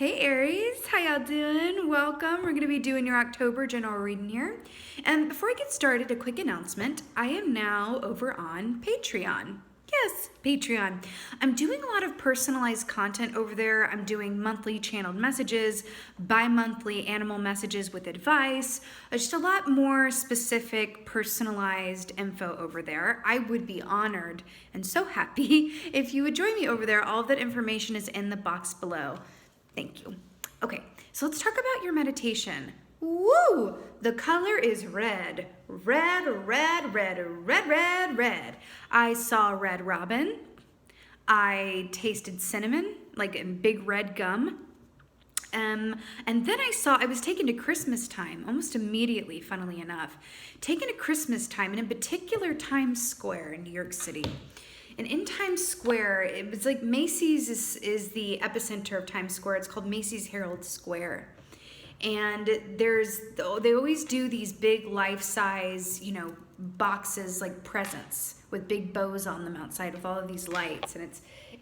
Hey Aries, how y'all doing? Welcome. We're going to be doing your October general reading here. And before I get started, a quick announcement. I am now over on Patreon. Yes, Patreon. I'm doing a lot of personalized content over there. I'm doing monthly channeled messages, bi-monthly animal messages with advice, just a lot more specific personalized info over there. I would be honored and so happy if you would join me over there. All of that information is in the box below. Thank you. Okay, so let's talk about your meditation. Woo! The color is red. Red, red, red, red, red, red. I saw red robin. I tasted cinnamon, like in big red gum. And then I was taken to Christmas time, almost immediately, funnily enough. Taken to Christmas time, and in particular Times Square in New York City. And in Times Square, it was like Macy's is the epicenter of Times Square. It's called Macy's Herald Square. And they always do these big life-size, boxes like presents with big bows on them outside with all of these lights. And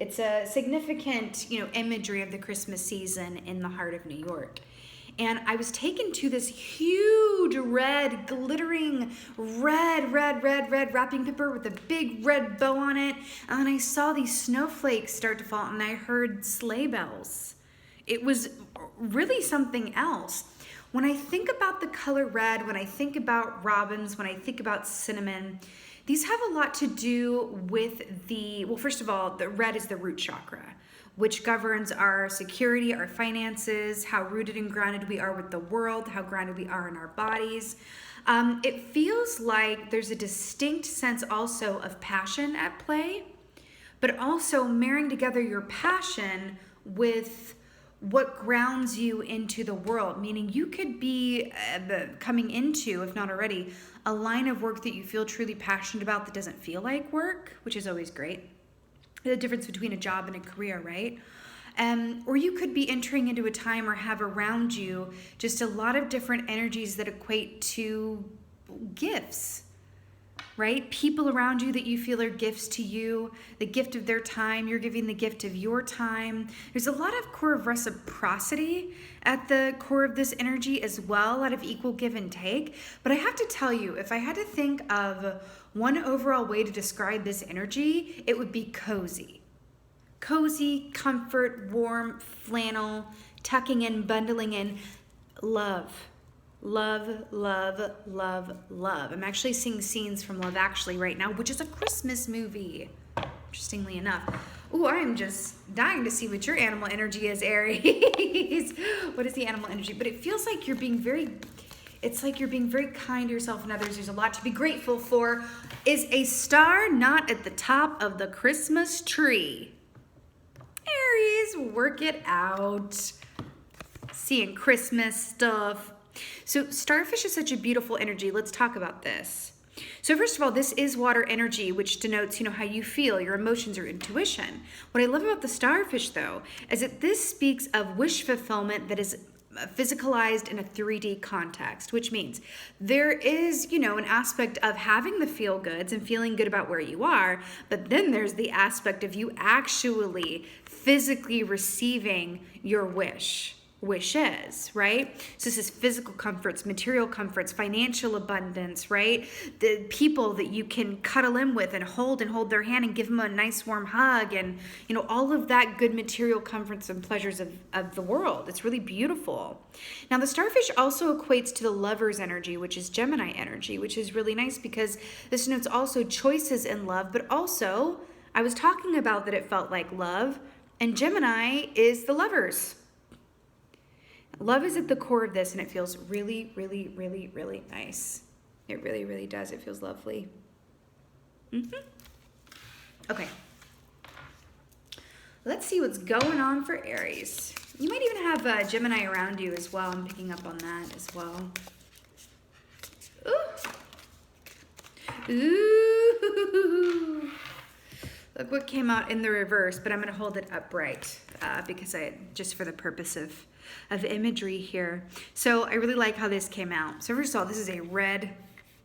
it's a significant, imagery of the Christmas season in the heart of New York. And I was taken to this huge red, glittering red wrapping paper with a big red bow on it. And then I saw these snowflakes start to fall and I heard sleigh bells. It was really something else. When I think about the color red, when I think about robins, when I think about cinnamon, these have a lot to do with first of all, the red is the root chakra, which governs our security, our finances, how rooted and grounded we are with the world, how grounded we are in our bodies. It feels like there's a distinct sense also of passion at play, but also marrying together your passion with what grounds you into the world, meaning you could be coming into, if not already, a line of work that you feel truly passionate about that doesn't feel like work, which is always great. The difference between a job and a career, right? Or you could be entering into a time or have around you just a lot of different energies that equate to gifts, right? People around you that you feel are gifts to you, the gift of their time, you're giving the gift of your time. There's a lot of core of reciprocity at the core of this energy as well, a lot of equal give and take. But I have to tell you, if I had to think of one overall way to describe this energy, it would be cozy. Cozy, comfort, warm, flannel, tucking in, bundling in, love. Love, love, love, love. I'm actually seeing scenes from Love Actually right now, which is a Christmas movie, interestingly enough. Ooh, I am just dying to see what your animal energy is, Aries. What is the animal energy? But it feels like you're being very kind to yourself and others. There's a lot to be grateful for. Is a star not at the top of the Christmas tree? Aries, work it out. Seeing Christmas stuff. So starfish is such a beautiful energy. Let's talk about this. So first of all, this is water energy, which denotes, how you feel, your emotions, your intuition. What I love about the starfish, though, is that this speaks of wish fulfillment that is physicalized in a 3D context, which means there is, an aspect of having the feel goods and feeling good about where you are, but then there's the aspect of you actually physically receiving your wishes, right? So this is physical comforts, material comforts, financial abundance, right? The people that you can cuddle in with and hold their hand and give them a nice warm hug and, all of that good material comforts and pleasures of the world. It's really beautiful. Now the starfish also equates to the lover's energy, which is Gemini energy, which is really nice because this denotes also choices in love, but also I was talking about that it felt like love, and Gemini is the lovers. Love is at the core of this, and it feels really, really, really, really nice. It really, really does. It feels lovely. Okay. Let's see what's going on for Aries. You might even have Gemini around you as well. I'm picking up on that as well. Ooh. Ooh. Look what came out in the reverse, but I'm going to hold it upright because just for the purpose of imagery here. So I really like how this came out. So first of all, this is a red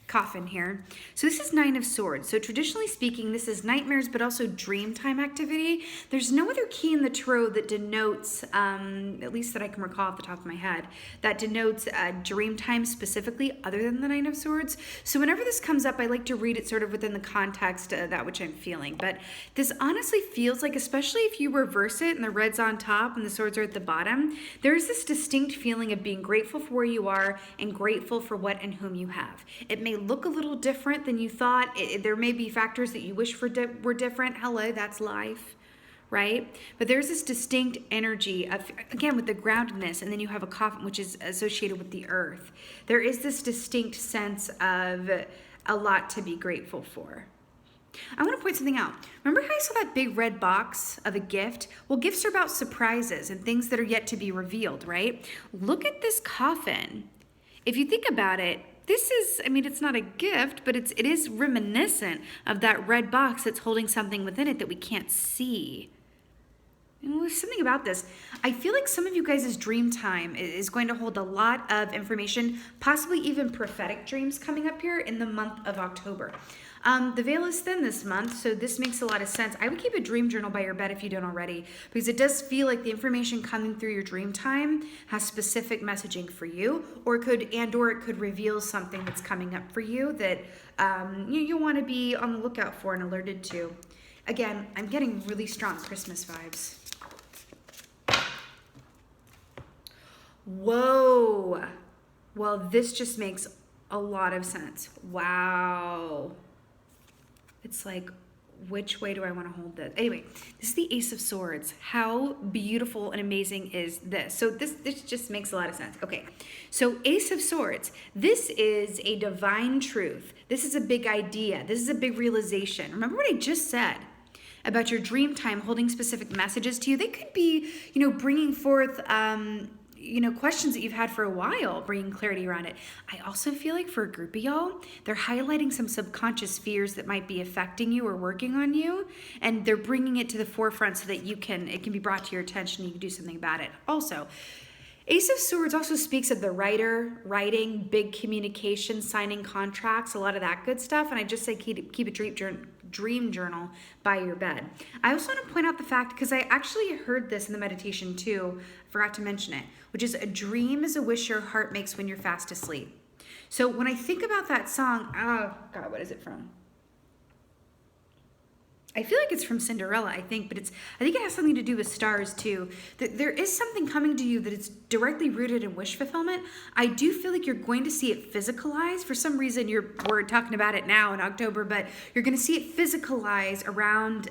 coffin here. So this is Nine of Swords. So traditionally speaking, this is nightmares, but also dream time activity. There's no other key in the tarot that denotes, at least that I can recall off the top of my head, that denotes dream time specifically other than the Nine of Swords. So whenever this comes up, I like to read it sort of within the context of that which I'm feeling. But this honestly feels like, especially if you reverse it and the red's on top and the swords are at the bottom, there's this distinct feeling of being grateful for where you are and grateful for what and whom you have. It may look a little different than you thought. There may be factors that you wish were different. Hello, that's life, right? But there's this distinct energy of, again, with the groundedness, and then you have a coffin, which is associated with the earth. There is this distinct sense of a lot to be grateful for. I want to point something out. Remember how I saw that big red box of a gift? Well, gifts are about surprises and things that are yet to be revealed, right? Look at this coffin. If you think about it, this is, I mean, it's not a gift, but it is reminiscent of that red box that's holding something within it that we can't see. And there's something about this. I feel like some of you guys' dream time is going to hold a lot of information, possibly even prophetic dreams coming up here in the month of October. The veil is thin this month, so this makes a lot of sense. I would keep a dream journal by your bed if you don't already, because it does feel like the information coming through your dream time has specific messaging for you, or it could reveal something that's coming up for you that you want to be on the lookout for and alerted to. Again, I'm getting really strong Christmas vibes. Whoa. Well, this just makes a lot of sense. Wow. It's like, which way do I want to hold this? Anyway, this is the Ace of Swords. How beautiful and amazing is this? So this just makes a lot of sense. Okay, so Ace of Swords. This is a divine truth. This is a big idea. This is a big realization. Remember what I just said about your dream time holding specific messages to you? They could be, bringing forth questions that you've had for a while, bringing clarity around it. I also feel like for a group of y'all, they're highlighting some subconscious fears that might be affecting you or working on you, and they're bringing it to the forefront so that it can be brought to your attention and you can do something about it. Also, Ace of Swords also speaks of the writing, big communication, signing contracts, a lot of that good stuff. And I just say keep a dream journal by your bed. I also want to point out the fact, because I actually heard this in the meditation too, I forgot to mention it, which is a dream is a wish your heart makes when you're fast asleep. So when I think about that song, oh God, what is it from? I feel like it's from Cinderella, I think it has something to do with stars too. That there is something coming to you that is directly rooted in wish fulfillment. I do feel like you're going to see it physicalized. For some reason, we're talking about it now in October, but you're going to see it physicalized around,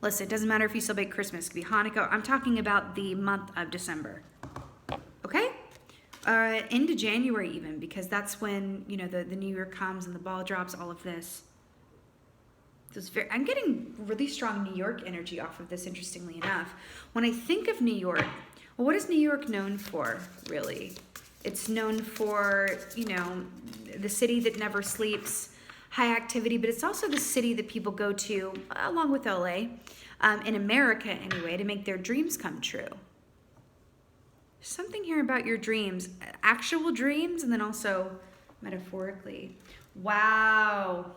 listen, it doesn't matter if you celebrate Christmas, it could be Hanukkah. I'm talking about the month of December, okay? Into January even, because that's when, the new year comes and the ball drops, all of this. I'm getting really strong New York energy off of this, interestingly enough. When I think of New York, well, what is New York known for, really? It's known for, the city that never sleeps, high activity, but it's also the city that people go to, along with LA, in America anyway, to make their dreams come true. Something here about your dreams, actual dreams, and then also metaphorically. Wow.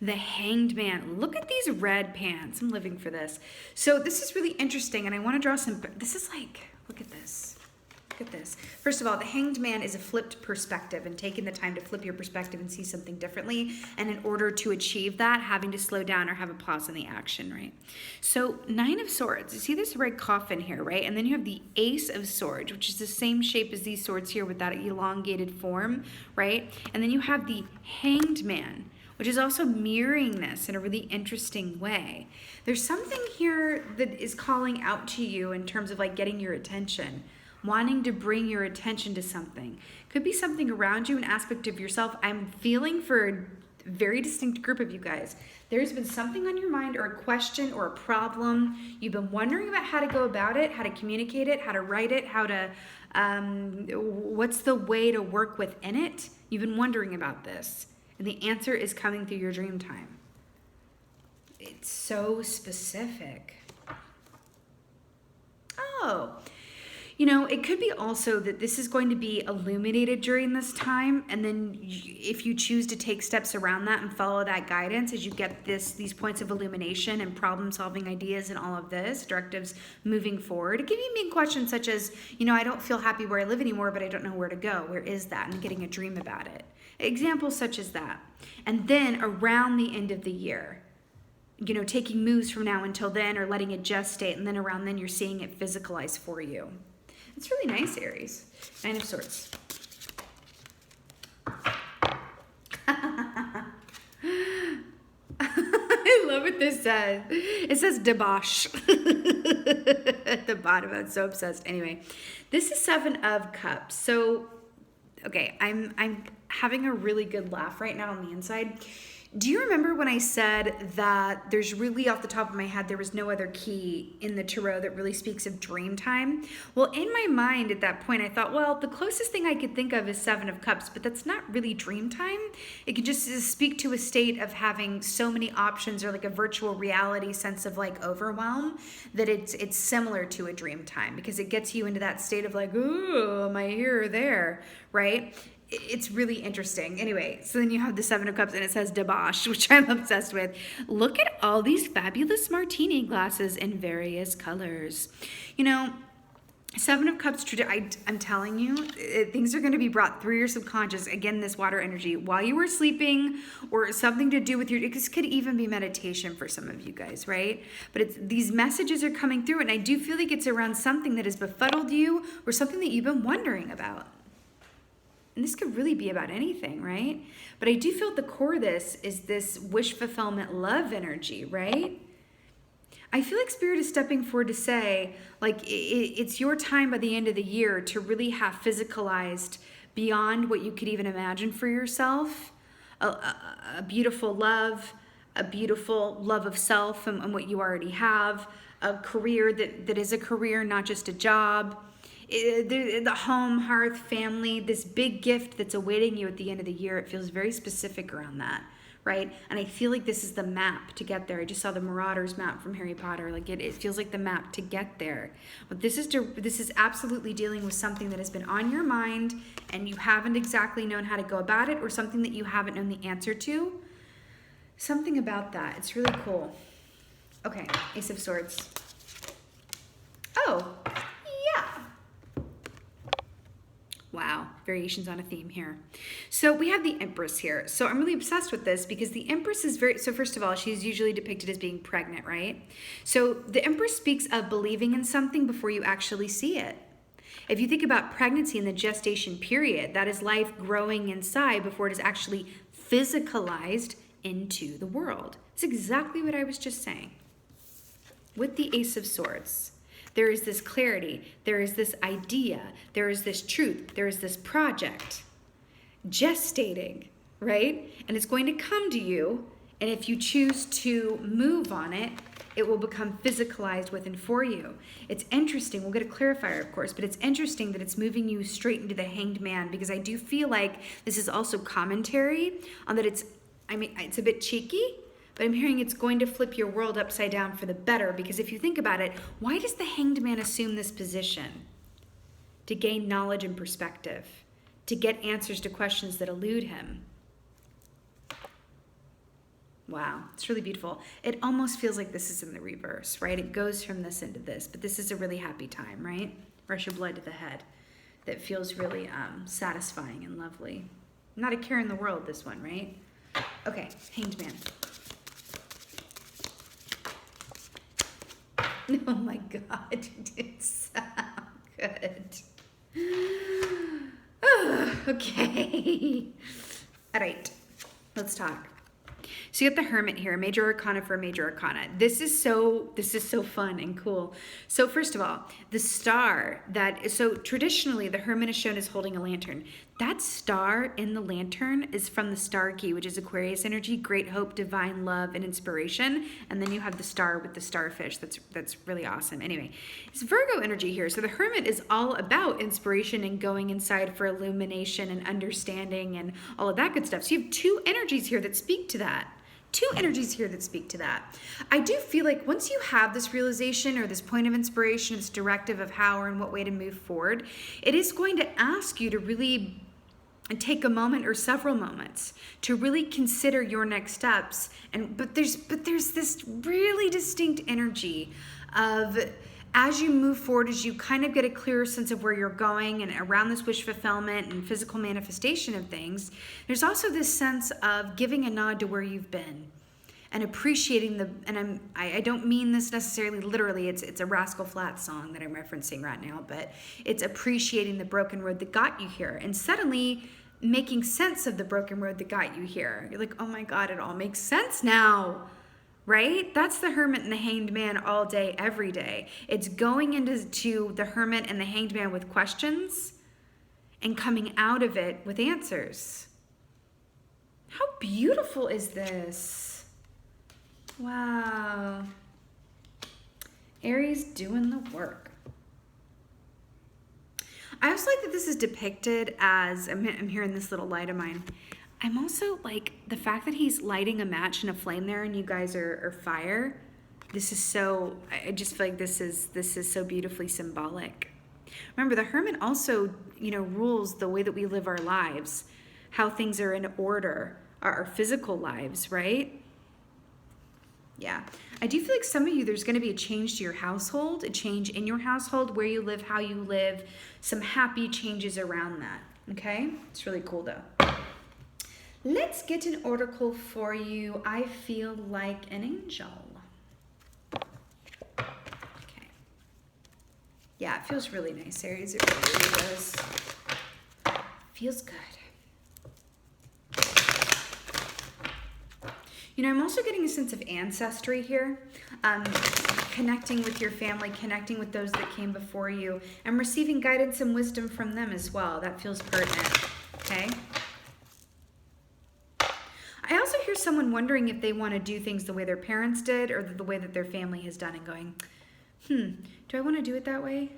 The Hanged Man. Look at these red pants. I'm living for this. So this is really interesting, and I want to draw some, this is like, look at this. Look at this. First of all, the Hanged Man is a flipped perspective, and taking the time to flip your perspective and see something differently, and in order to achieve that, having to slow down or have a pause in the action, right? So Nine of Swords, you see this red coffin here, right? And then you have the Ace of Swords, which is the same shape as these swords here with that elongated form, right? And then you have the Hanged Man, which is also mirroring this in a really interesting way. There's something here that is calling out to you in terms of like getting your attention, wanting to bring your attention to something. Could be something around you, an aspect of yourself. I'm feeling for a very distinct group of you guys. There's been something on your mind or a question or a problem. You've been wondering about how to go about it, how to communicate it, how to write it, how to, what's the way to work within it? You've been wondering about this. And the answer is coming through your dream time. It's so specific. Oh, It could be also that this is going to be illuminated during this time, and then if you choose to take steps around that and follow that guidance as you get these points of illumination and problem-solving ideas and all of this, directives moving forward, it can be main questions such as, I don't feel happy where I live anymore, but I don't know where to go. Where is that? And getting a dream about it. Examples such as that. And then around the end of the year, taking moves from now until then or letting it gestate, and then around then you're seeing it physicalize for you. It's really nice, Aries. Nine of Swords. I love what this says. It says debosh at the bottom. I'm so obsessed. Anyway, this is Seven of Cups. So, okay, I'm having a really good laugh right now on the inside. Do you remember when I said that there's really, off the top of my head, there was no other key in the tarot that really speaks of dream time? Well, in my mind at that point, I thought, well, the closest thing I could think of is Seven of Cups, but that's not really dream time. It could just speak to a state of having so many options, or like a virtual reality sense of like overwhelm, that it's similar to a dream time, because it gets you into that state of like, ooh, am I here or there, right? It's really interesting. Anyway, so then you have the Seven of Cups and it says debosh, which I'm obsessed with. Look at all these fabulous martini glasses in various colors. Seven of Cups, I'm telling you, things are going to be brought through your subconscious. Again, this water energy while you were sleeping, or something to do with this could even be meditation for some of you guys, right? But these messages are coming through, and I do feel like it's around something that has befuddled you or something that you've been wondering about. And this could really be about anything, right? But I do feel at the core of this is this wish fulfillment love energy, right? I feel like Spirit is stepping forward to say, like, it's your time by the end of the year to really have physicalized beyond what you could even imagine for yourself, a beautiful love of self and what you already have, a career that is a career, not just a job. The home, hearth, family, this big gift that's awaiting you at the end of the year. It feels very specific around that, right? And I feel like this is the map to get there. I just saw the Marauders map from Harry Potter. Like it feels like the map to get there. But this is absolutely dealing with something that has been on your mind and you haven't exactly known how to go about it, or something that you haven't known the answer to. Something about that. It's really cool. Okay, Ace of Swords. Oh, yeah. Wow, variations on a theme here. So we have the Empress here. So I'm really obsessed with this because the Empress is so first of all, she's usually depicted as being pregnant, right? So the Empress speaks of believing in something before you actually see it. If you think about pregnancy and the gestation period, that is life growing inside before it is actually physicalized into the world. It's exactly what I was just saying. With the Ace of Swords, there is this clarity, there is this idea, there is this truth, there is this project gestating, right? And it's going to come to you, and if you choose to move on it, it will become physicalized with and for you. It's interesting, we'll get a clarifier of course, but it's interesting that it's moving you straight into the Hanged Man, because I do feel like this is also commentary on that it's a bit cheeky, but I'm hearing it's going to flip your world upside down for the better, because if you think about it, why does the Hanged Man assume this position? To gain knowledge and perspective, to get answers to questions that elude him. Wow, it's really beautiful. It almost feels like this is in the reverse, right? It goes from this into this, but this is a really happy time, right? Rush of blood to the head. That feels really satisfying and lovely. Not a care in the world, this one, right? Okay, Hanged Man. Oh my God, it's so good. Okay. All right, let's talk. So you got the Hermit here, Major Arcana for a Major Arcana. This is so fun and cool. So first of all, the star so traditionally the Hermit is shown as holding a lantern. That star in the lantern is from the star key, which is Aquarius energy, great hope, divine love, and inspiration. And then you have the star with the starfish. That's really awesome. Anyway, it's Virgo energy here. So the Hermit is all about inspiration and going inside for illumination and understanding and all of that good stuff. So you have two energies here that speak to that, two energies here that speak to that. I do feel like once you have this realization or this point of inspiration, this directive of how or in what way to move forward, it is going to ask you to really take a moment or several moments to really consider your next steps. But there's this really distinct energy of, as you move forward, as you kind of get a clearer sense of where you're going and around this wish fulfillment and physical manifestation of things, there's also this sense of giving a nod to where you've been and appreciating I don't mean this necessarily literally, it's a Rascal Flatts song that I'm referencing right now, but it's appreciating the broken road that got you here and suddenly making sense of the broken road that got you here. You're like, oh my God, it all makes sense now. Right? That's the Hermit and the Hanged Man all day, every day. It's going into the Hermit and the Hanged Man with questions and coming out of it with answers. How beautiful is this? Wow. Aries doing the work. I also like that this is depicted as, I'm hearing this little light of mine. I'm also like the fact that he's lighting a match and a flame there and you guys are fire. This is so, I just feel like this is so beautifully symbolic. Remember, the Hermit also, rules the way that we live our lives, how things are in order, our physical lives, right? Yeah. I do feel like some of you, there's going to be a change to your household, a change in your household, where you live, how you live, some happy changes around that. Okay? It's really cool though. Let's get an oracle for you. I feel like an angel. Okay. Yeah, it feels really nice, Aries. It really does. Feels good. I'm also getting a sense of ancestry here. Connecting with your family, connecting with those that came before you, and receiving guidance and wisdom from them as well. That feels pertinent. Okay? I also hear someone wondering if they want to do things the way their parents did or the way that their family has done and going, do I want to do it that way?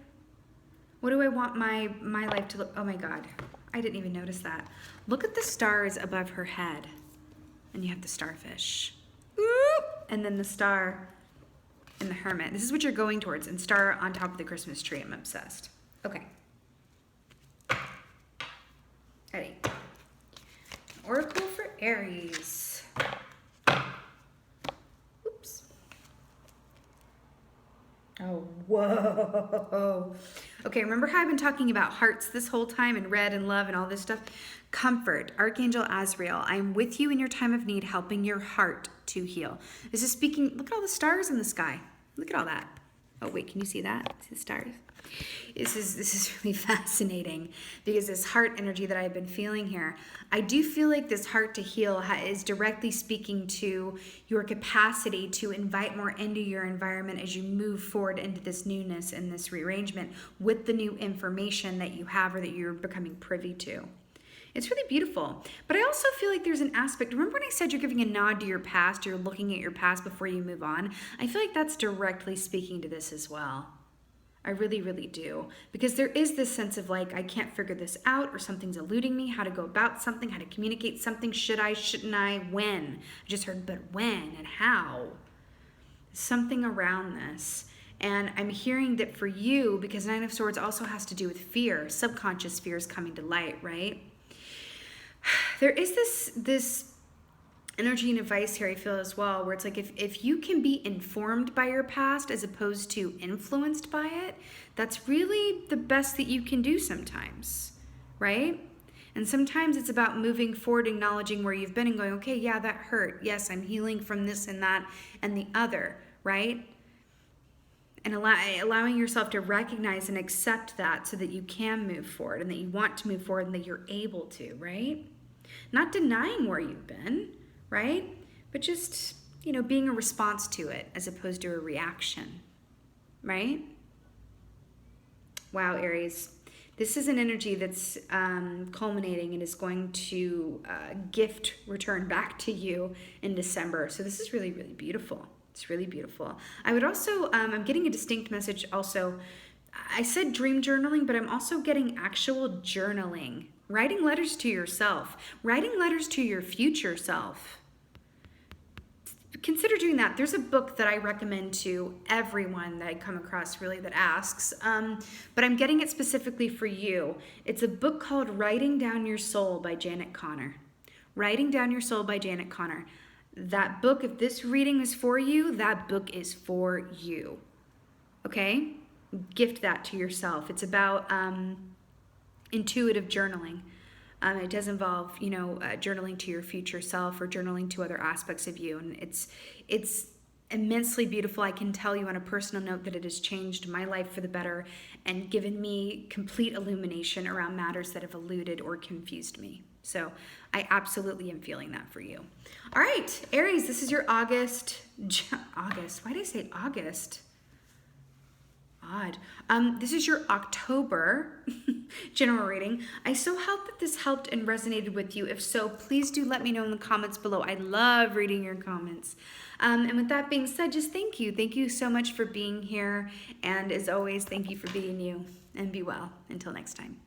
What do I want my life to look? Oh my God, I didn't even notice that. Look at the stars above her head. And you have the starfish. Ooh, and then the star and the Hermit. This is what you're going towards. And star on top of the Christmas tree. I'm obsessed. Okay. Ready. Oracle for Aries. Oops. Oh, whoa. Okay, remember how I've been talking about hearts this whole time and red and love and all this stuff? Comfort, Archangel Azrael, I am with you in your time of need, helping your heart to heal. This is speaking, look at all the stars in the sky. Look at all that. Oh wait, can you see that? See the stars? This is really fascinating because this heart energy that I've been feeling here, I do feel like this heart to heal is directly speaking to your capacity to invite more into your environment as you move forward into this newness and this rearrangement with the new information that you have or that you're becoming privy to. It's really beautiful. But I also feel like there's an aspect, remember when I said you're giving a nod to your past, you're looking at your past before you move on? I feel like that's directly speaking to this as well. I really, really do. Because there is this sense of like, I can't figure this out, or something's eluding me, how to go about something, how to communicate something, should I, shouldn't I, when? I just heard, but when and how? Something around this. And I'm hearing that for you, because Nine of Swords also has to do with fear, subconscious fears coming to light, right? There is this energy and advice here I feel as well, where it's like if you can be informed by your past as opposed to influenced by it, that's really the best that you can do sometimes, right? And sometimes it's about moving forward, acknowledging where you've been and going, okay, yeah, that hurt. Yes, I'm healing from this and that and the other, right? And allowing yourself to recognize and accept that so that you can move forward and that you want to move forward and that you're able to, right? Not denying where you've been, right? But just, being a response to it as opposed to a reaction, right? Wow, Aries. This is an energy that's culminating and is going to gift return back to you in December. So this is really, really beautiful. It's really beautiful. I would also, I'm getting a distinct message also. I said dream journaling, but I'm also getting actual journaling. Writing letters to yourself. Writing letters to your future self. consider doing that. There's a book that I recommend to everyone that I come across really that asks, but I'm getting it specifically for you. It's a book called Writing Down Your Soul by Janet Connor. Writing Down Your Soul by Janet Connor. That book, if this reading is for you, that book is for you. Okay? Gift that to yourself. It's about intuitive journaling. It does involve, journaling to your future self or journaling to other aspects of you. And it's immensely beautiful. I can tell you on a personal note that it has changed my life for the better and given me complete illumination around matters that have eluded or confused me. So I absolutely am feeling that for you. All right, Aries, this is your August. Why did I say August? Odd. This is your October general reading. I so hope that this helped and resonated with you. If so, please do let me know in the comments below. I love reading your comments. And with that being said, just thank you. Thank you so much for being here. And as always, thank you for being you. And be well. Until next time.